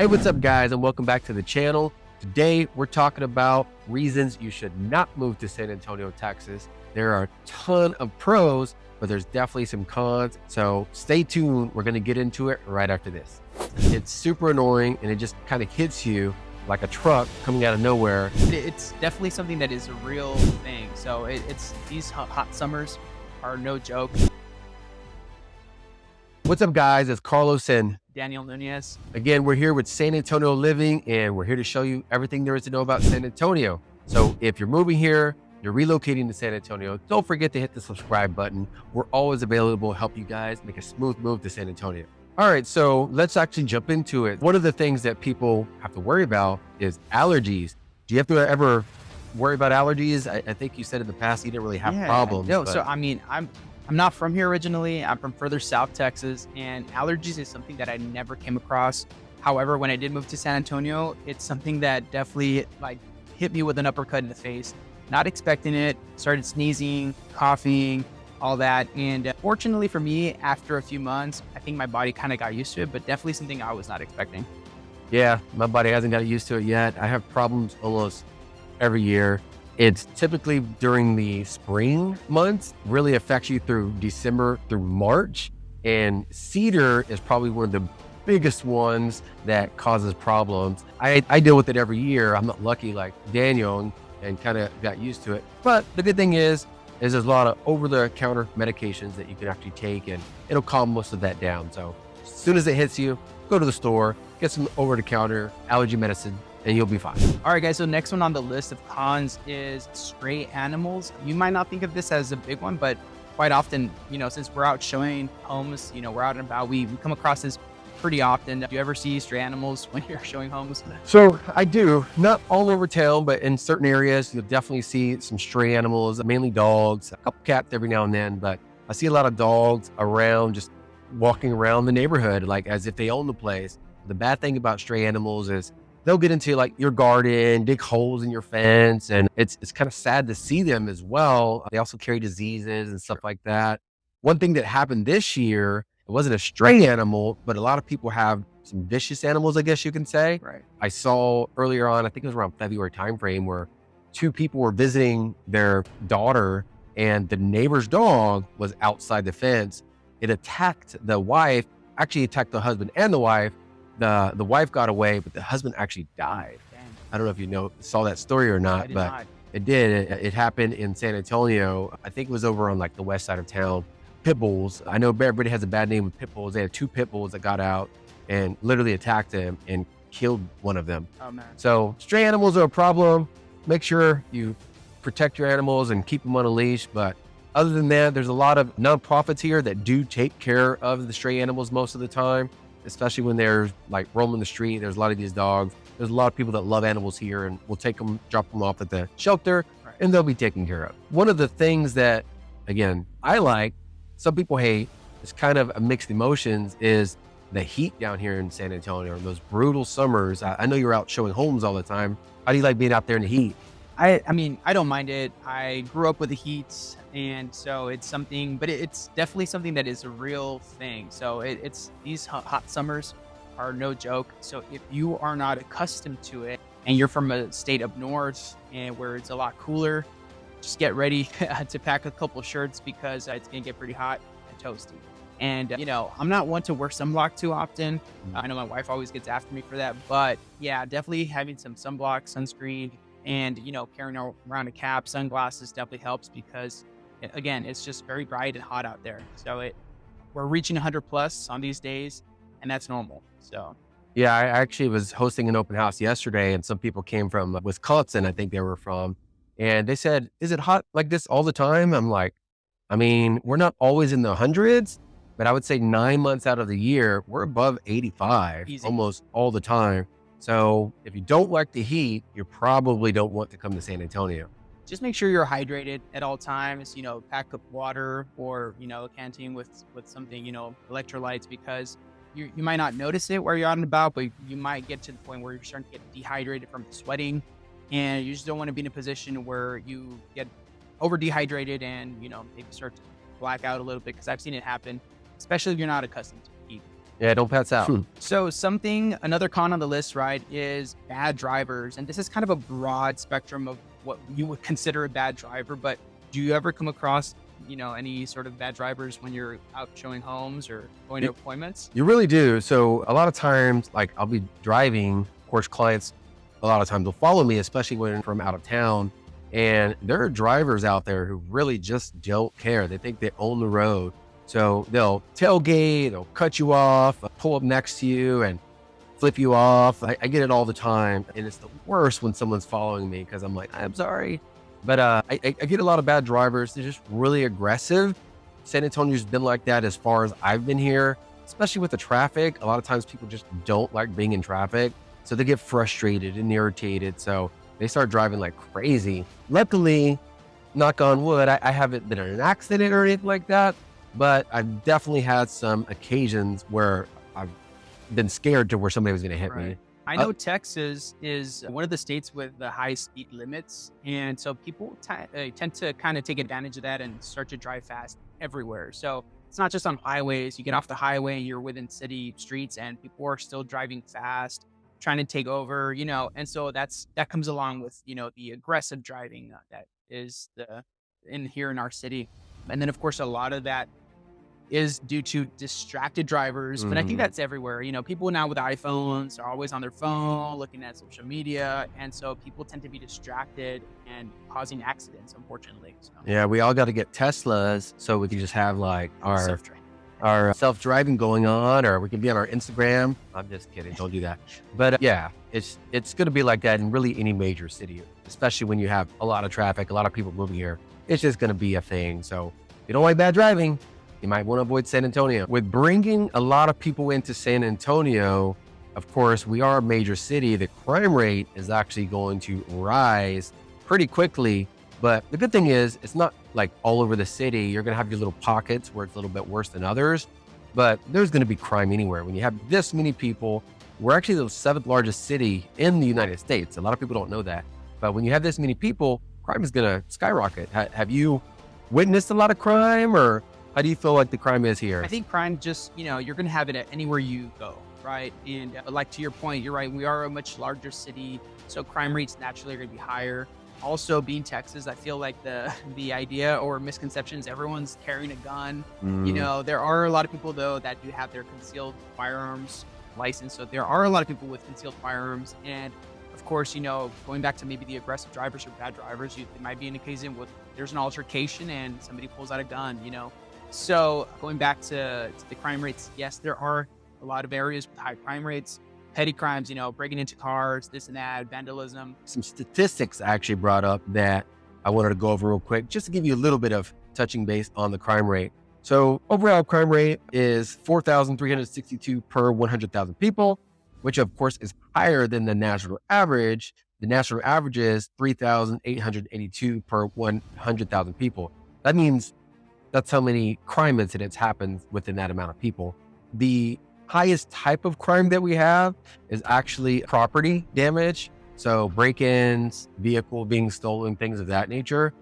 Hey, what's up guys, and welcome back to the channel. Today, we're talking about reasons you should not move to San Antonio, Texas. There are a ton of pros, but there's definitely some cons. So stay tuned. We're gonna get into it right after this. It's super annoying and it just kind of hits you like a truck coming out of nowhere. It's definitely something that is a real thing. So it's these hot summers are no joke. What's up guys, it's Carlos and Daniel Nunez. again, we're here with San Antonio Living and we're here to show you everything there is to know about San Antonio. So if you're moving here, you're relocating to San Antonio, don't forget to hit the subscribe button. We're always available to help you guys make a smooth move to San Antonio. All right, so let's actually jump into it. One of the things that people have to worry about is allergies. Do you have to ever worry about allergies? I think you said in the past you didn't really have problems. No, so I mean, I'm not from here originally. I'm from further south Texas, and allergies is something that I never came across. However, when I did move to San Antonio, it's something that definitely hit me with an uppercut in the face. Not expecting it, started sneezing, coughing, all that. And fortunately for me, after a few months, I think my body kind of got used to it, but definitely something I was not expecting. Yeah, my body hasn't got used to it yet. I have problems almost every year. It's typically during the spring months, really affects you through December through March. And cedar is probably one of the biggest ones that causes problems. I deal with it every year. I'm not lucky like Daniel and kind of got used to it. But the good thing is there's a lot of over-the-counter medications that you can actually take and it'll calm most of that down. So as soon as it hits you, go to the store, get some over-the-counter allergy medicine, and you'll be fine. All right, guys, so next one on the list of cons is stray animals. You might not think of this as a big one, but quite often, since we're out showing homes, we're out and about, we come across this pretty often. Do you ever see stray animals when you're showing homes? So I do, not all over town, but in certain areas, you'll definitely see some stray animals, mainly dogs, a couple cats every now and then, but I see a lot of dogs around, just walking around the neighborhood, like as if they own the place. The bad thing about stray animals is they'll get into like your garden, dig holes in your fence, and it's kind of sad to see them as well. They also carry diseases and stuff like that. One thing that happened this year, it wasn't a stray animal, but a lot of people have some vicious animals, I guess you can say. Right. I saw earlier on, I think it was around February timeframe, where two people were visiting their daughter and the neighbor's dog was outside the fence. It attacked the wife, actually attacked the husband and the wife. The wife got away, but the husband actually died. Damn. I don't know if you saw that story or not, but not. it did. It happened in San Antonio. I think it was over on like the west side of town. Pit bulls. I know everybody has a bad name with pit bulls. They had two pit bulls that got out and literally attacked him and killed one of them. Oh man. So stray animals are a problem. Make sure you protect your animals and keep them on a leash. But other than that, there's a lot of nonprofits here that do take care of the stray animals most of the time, especially when they're like roaming the street. There's a lot of these dogs. There's a lot of people that love animals here and will take them, drop them off at the shelter, Right. and they'll be taken care of. One of the things that, again, I like, some people hate, it's kind of a mixed emotions, is the heat down here in San Antonio, those brutal summers. I know you're out showing homes all the time. How do you like being out there in the heat? I mean, I don't mind it. I grew up with the heat, and so it's something, but it's definitely something that is a real thing. So it's these hot summers are no joke. So if you are not accustomed to it and you're from a state up north and where it's a lot cooler, just get ready to pack a couple shirts because it's gonna get pretty hot and toasty. And I'm not one to wear sunblock too often. I know my wife always gets after me for that, but yeah, definitely having some sunblock, sunscreen, and carrying around a cap, sunglasses definitely helps because again, it's just very bright and hot out there. So we're reaching 100 plus on these days, and that's normal. So Yeah, I actually was hosting an open house yesterday and some people came from Wisconsin, I think they were from, and they said, is it hot like this all the time? I'm like, I mean, we're not always in the hundreds, but I would say 9 months out of the year, we're above 85 Easy. almost all the time. So if you don't like the heat, you probably don't want to come to San Antonio. just make sure you're hydrated at all times. Pack up water or a canteen with something, electrolytes, because you might not notice it where you're out and about, but you might get to the point where you're starting to get dehydrated from sweating, and you just don't want to be in a position where you get over dehydrated and maybe start to black out a little bit, because I've seen it happen, especially if you're not accustomed to heat. Yeah, don't pass out. So another con on the list, right, is bad drivers. And this is kind of a broad spectrum of what you would consider a bad driver. But do you ever come across, any sort of bad drivers when you're out showing homes or going to appointments? You really do. So a lot of times, like I'll be driving, of course, clients a lot of times will follow me, especially when from out of town. And there are drivers out there who really just don't care. They think they own the road. So they'll tailgate, they'll cut you off, pull up next to you and flip you off. I get it all the time. And it's the worst when someone's following me because I'm like, I'm sorry. But I get a lot of bad drivers. They're just really aggressive. San Antonio's been like that as far as I've been here, especially with the traffic. A lot of times people just don't like being in traffic. So they get frustrated and irritated. So they start driving like crazy. Luckily, knock on wood, I haven't been in an accident or anything like that. But I've definitely had some occasions where I've been scared to where somebody was going to hit me. I know Texas is one of the states with the high speed limits. And so people tend to kind of take advantage of that and start to drive fast everywhere. So it's not just on highways. You get off the highway and you're within city streets and people are still driving fast, trying to take over, and so that comes along with, the aggressive driving that is in here in our city. And then of course, a lot of that is due to distracted drivers, but I think that's everywhere. People now with iPhones are always on their phone, looking at social media. And so people tend to be distracted and causing accidents, unfortunately. So, Yeah, we all got to get Teslas so we can just have like self-driving. our self-driving going on, or we can be on our Instagram. I'm just kidding. Don't do that. But yeah, it's going to be like that in really any major city, especially when you have a lot of traffic, a lot of people moving here. It's just going to be a thing. So if you don't like bad driving, you might want to avoid San Antonio. With bringing a lot of people into San Antonio, of course, we are a major city. The crime rate is actually going to rise pretty quickly. But the good thing is, it's not like all over the city. You're going to have your little pockets where it's a little bit worse than others. But there's going to be crime anywhere. When you have this many people, we're actually the 7th largest city in the United States. A lot of people don't know that. But when you have this many people, crime is going to skyrocket. Have you witnessed a lot of crime, or how do you feel like the crime is here? I think crime just, you're going to have it anywhere you go, right? And like to your point, you're right. We are a much larger city. So crime rates naturally are going to be higher. Also, being Texas, I feel like the idea or misconception is everyone's carrying a gun. There are a lot of people, though, that do have their concealed firearms license. So there are a lot of people with concealed firearms. And of course, going back to maybe the aggressive drivers or bad drivers, it might be an occasion where there's an altercation and somebody pulls out a gun, So going back to the crime rates, yes, there are a lot of areas with high crime rates. Petty crimes, breaking into cars, this and that, vandalism. Some statistics I actually brought up that I wanted to go over real quick, just to give you a little bit of touching base on the crime rate. So overall crime rate is 4,362 per 100,000 people, which of course is higher than the national average. The national average is 3,882 per 100,000 people. That means that's how many crime incidents happen within that amount of people. The highest type of crime that we have is actually property damage. So break-ins, vehicle being stolen, things of that nature.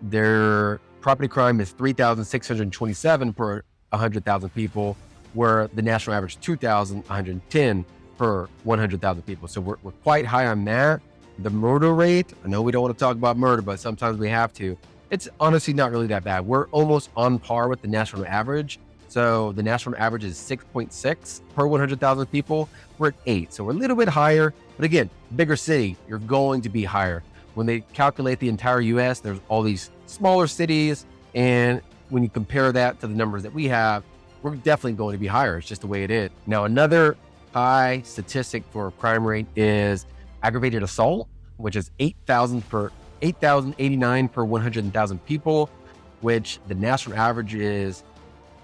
Their property crime is 3,627 per 100,000 people, where the national average is 2,110 per 100,000 people. So we're quite high on that. The murder rate, I know we don't want to talk about murder, but sometimes we have to. It's honestly not really that bad. We're almost on par with the national average. So the national average is 6.6 per 100,000 people. We're at 8. So we're a little bit higher. But again, bigger city, you're going to be higher. When they calculate the entire US, there's all these smaller cities. And when you compare that to the numbers that we have, we're definitely going to be higher. It's just the way it is. Now, another high statistic for crime rate is aggravated assault, which is 8,089 per 100,000 people, which the national average is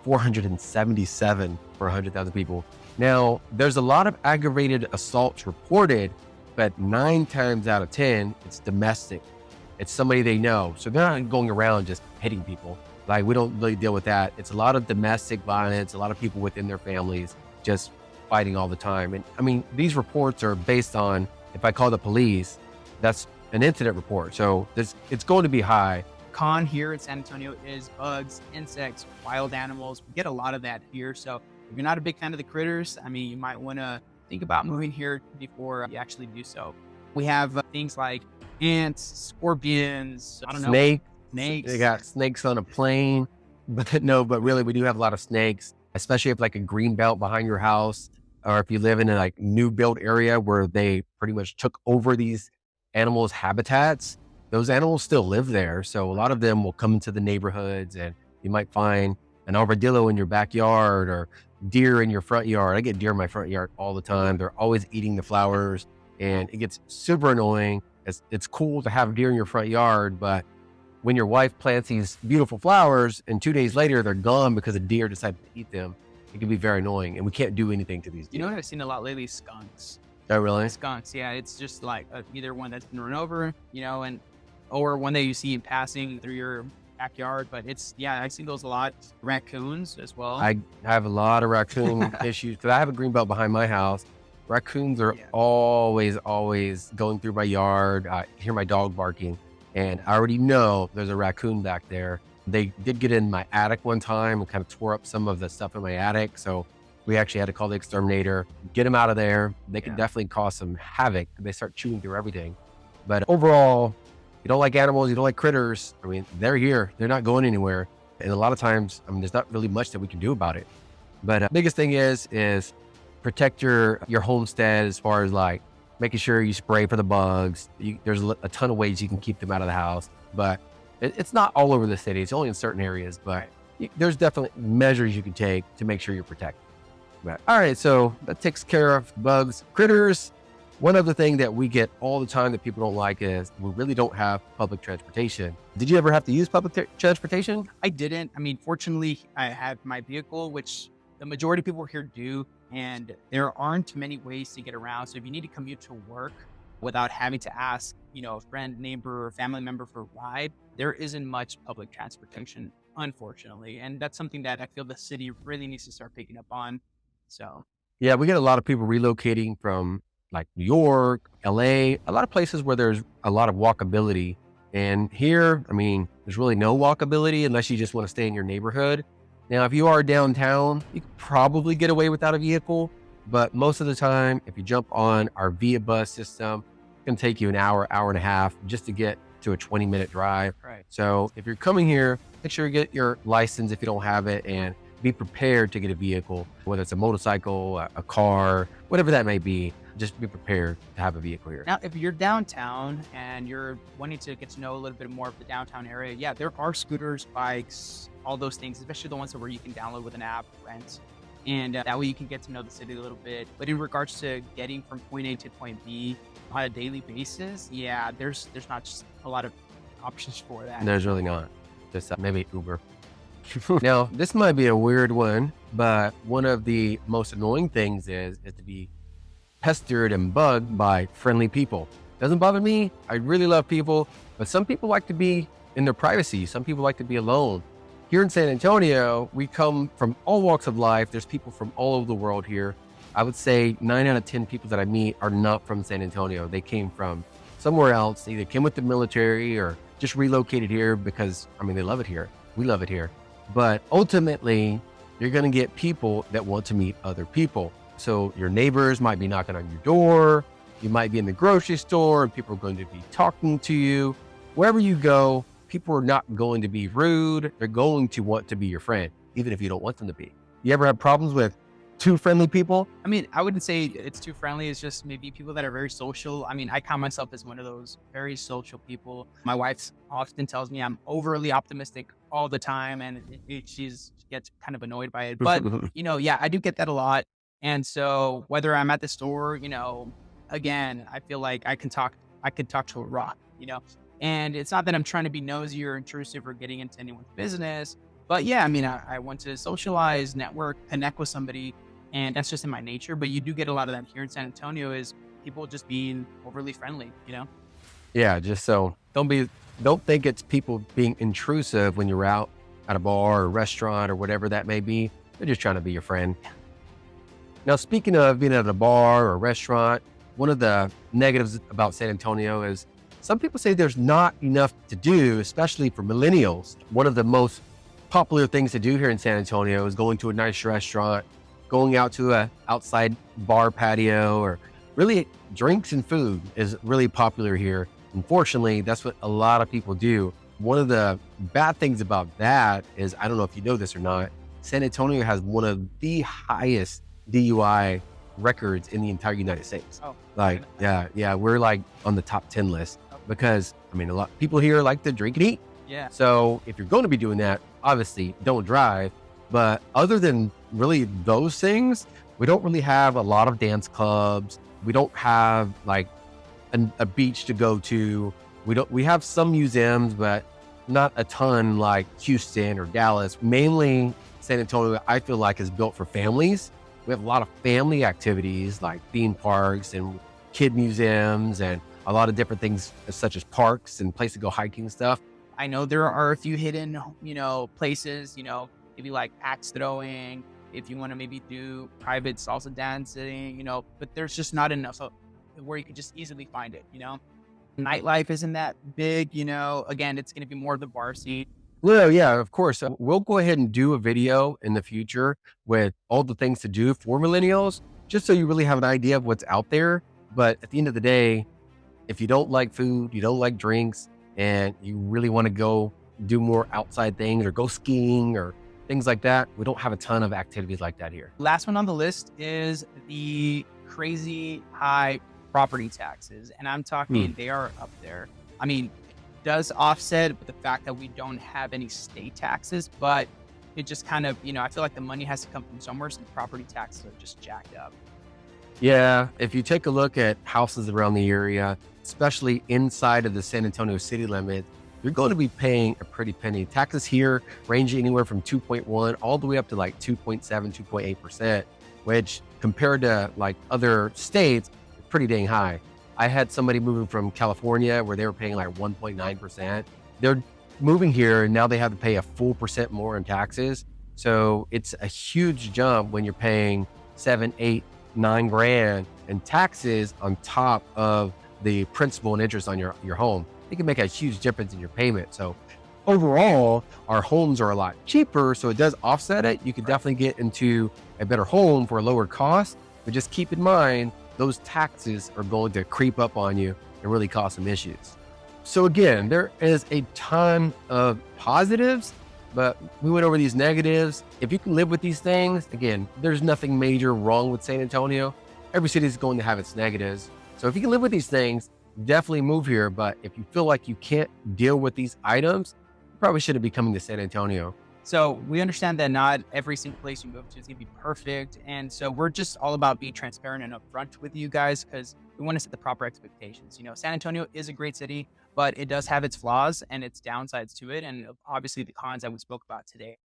477 per 100,000 people. Now, there's a lot of aggravated assaults reported, but 9 times out of 10, it's domestic. It's somebody they know. So they're not going around just hitting people. Like, we don't really deal with that. It's a lot of domestic violence, a lot of people within their families just fighting all the time. And I mean, these reports are based on, if I call the police, that's an incident report. So it's going to be high. Con here in San Antonio is bugs, insects, wild animals. We get a lot of that here. So if you're not a big fan of the critters, I mean, you might want to think about moving here before you actually do so. We have things like ants, scorpions, I don't know, Snake. They snakes. got snakes on a plane, but no, but really we do have a lot of snakes, especially if like a green belt behind your house, or if you live in a like new built area where they pretty much took over these animals' habitats. Those animals still live there. So a lot of them will come into the neighborhoods, and you might find an armadillo in your backyard or deer in your front yard. I get deer in my front yard all the time. They're always eating the flowers, and it gets super annoying. It's cool to have deer in your front yard, but when your wife plants these beautiful flowers and 2 days later they're gone because a deer decided to eat them, it can be very annoying, and we can't do anything to these You deer. know what I've seen a lot lately? Skunks. Oh, really? Skunks, yeah, it's just like either one that's been run over, and or one that you see passing through your backyard. But it's yeah, I see those a lot. Raccoons as well. I have a lot of raccoon issues because I have a green belt behind my house. Raccoons are Yeah. always going through my yard. I hear my dog barking, and I already know there's a raccoon back there. They did get in my attic one time and kind of tore up some of the stuff in my attic. So we actually had to call the exterminator, get them out of there. They can Yeah. definitely cause some havoc. They start chewing through everything. But overall, you don't like animals, you don't like critters. I mean, they're here. They're not going anywhere. And a lot of times, I mean, there's not really much that we can do about it. But biggest thing is protect your homestead as far as like making sure you spray for the bugs. There's a ton of ways you can keep them out of the house, but it's not all over the city. It's only in certain areas, but there's definitely measures you can take to make sure you're protected. But all right, so that takes care of bugs, critters. One other thing that we get all the time that people don't like is we really don't have public transportation. Did you ever have to use public transportation? I didn't. I mean, fortunately, I have my vehicle, which the majority of people here do, and there aren't many ways to get around. So if you need to commute to work without having to ask, a friend, neighbor, or family member for a ride, there isn't much public transportation, unfortunately. And that's something that I feel the city really needs to start picking up on. So Yeah, we get a lot of people relocating from like New York, LA, a lot of places where there's a lot of walkability. And here, I mean, there's really no walkability unless you just want to stay in your neighborhood. Now, if you are downtown, you could probably get away without a vehicle. But most of the time, if you jump on our Via bus system, it can take you an hour, hour and a half just to get to a 20-minute drive. right. So if you're coming here, make sure you get your license if you don't have it, and be prepared to get a vehicle, whether it's a motorcycle, a car, whatever that may be. Just be prepared to have a vehicle here. Now, if you're downtown and you're wanting to get to know a little bit more of the downtown area, yeah, there are scooters, bikes, all those things, especially the ones where you can download with an app, rent, and that way you can get to know the city a little bit. But in regards to getting from point A to point B on a daily basis, yeah, there's not just a lot of options for that. There's really not. Just maybe Uber. Now, this might be a weird one, but one of the most annoying things is to be pestered and bugged by friendly people. Doesn't bother me. I really love people, but some people like to be in their privacy. Some people like to be alone. Here in San Antonio, we come from all walks of life. There's people from all over the world here. I would say 9 out of 10 people that I meet are not from San Antonio. They came from somewhere else, either came with the military or just relocated here because, I mean, they love it here. We love it here. But ultimately, you're going to get people that want to meet other people. So your neighbors might be knocking on your door. You might be in the grocery store and people are going to be talking to you. Wherever you go, people are not going to be rude. They're going to want to be your friend, even if you don't want them to be. You ever have problems with too friendly people? I mean, I wouldn't say it's too friendly. It's just maybe people that are very social. I mean, I count myself as one of those very social people. My wife often tells me I'm overly optimistic all the time, and she gets kind of annoyed by it. But, yeah, I do get that a lot. And so whether I'm at the store, again, I feel like I could talk to a rock, and it's not that I'm trying to be nosy or intrusive or getting into anyone's business. But yeah, I mean, I want to socialize, network, connect with somebody, and that's just in my nature. But you do get a lot of that here in San Antonio is people just being overly friendly, Yeah, just so don't think it's people being intrusive when you're out at a bar or restaurant or whatever that may be. They're just trying to be your friend. Now, speaking of being at a bar or a restaurant, one of the negatives about San Antonio is some people say there's not enough to do, especially for millennials. One of the most popular things to do here in San Antonio is going to a nice restaurant, going out to a outside bar patio, or really drinks and food is really popular here. Unfortunately, that's what a lot of people do. One of the bad things about that is, I don't know if you know this or not, San Antonio has one of the highest DUI records in the entire United States. Oh, I Like, didn't know that. yeah, we're like on the top 10 list Oh, because, I mean, a lot of people here like to drink and eat. yeah. So if you're going to be doing that, obviously don't drive. But other than really those things, we don't really have a lot of dance clubs. We don't have like a beach to go to. We have some museums, but not a ton like Houston or Dallas. Mainly San Antonio, I feel like, is built for families. We have a lot of family activities like theme parks and kid museums and a lot of different things such as parks and places to go hiking and stuff. I know there are a few hidden, places, maybe like axe throwing, if you want to maybe do private salsa dancing, but there's just not enough where you could just easily find it. Nightlife isn't that big. Again, it's going to be more of the bar scene. Well, yeah, of course. We'll go ahead and do a video in the future with all the things to do for millennials, just so you really have an idea of what's out there. But at the end of the day, if you don't like food, you don't like drinks, and you really want to go do more outside things or go skiing or things like that, we don't have a ton of activities like that here. Last one on the list is the crazy high property taxes. And I'm Hmm. talking, they are up there. I mean, does offset with the fact that we don't have any state taxes, but it just kind of, I feel like the money has to come from somewhere. So the property taxes are just jacked up. Yeah, if you take a look at houses around the area, especially inside of the San Antonio city limit, you're going to be paying a pretty penny. Taxes here range anywhere from 2.1 all the way up to like 2.7, 2.8%, which compared to like other states, is pretty dang high. I had somebody moving from California where they were paying like 1.9%. They're moving here and now they have to pay a full percent more in taxes. So it's a huge jump when you're paying 7, 8, 9 grand in taxes on top of the principal and interest on your home. It can make a huge difference in your payment. So overall, our homes are a lot cheaper, so it does offset it. You could definitely get into a better home for a lower cost, but just keep in mind those taxes are going to creep up on you and really cause some issues. So again, there is a ton of positives, but we went over these negatives. If you can live with these things, again, there's nothing major wrong with San Antonio. Every city is going to have its negatives. So if you can live with these things, definitely move here. But if you feel like you can't deal with these items, you probably shouldn't be coming to San Antonio. So we understand that not every single place you move to is going to be perfect. And so we're just all about being transparent and upfront with you guys because we want to set the proper expectations. San Antonio is a great city, but it does have its flaws and its downsides to it. And obviously the cons that we spoke about today.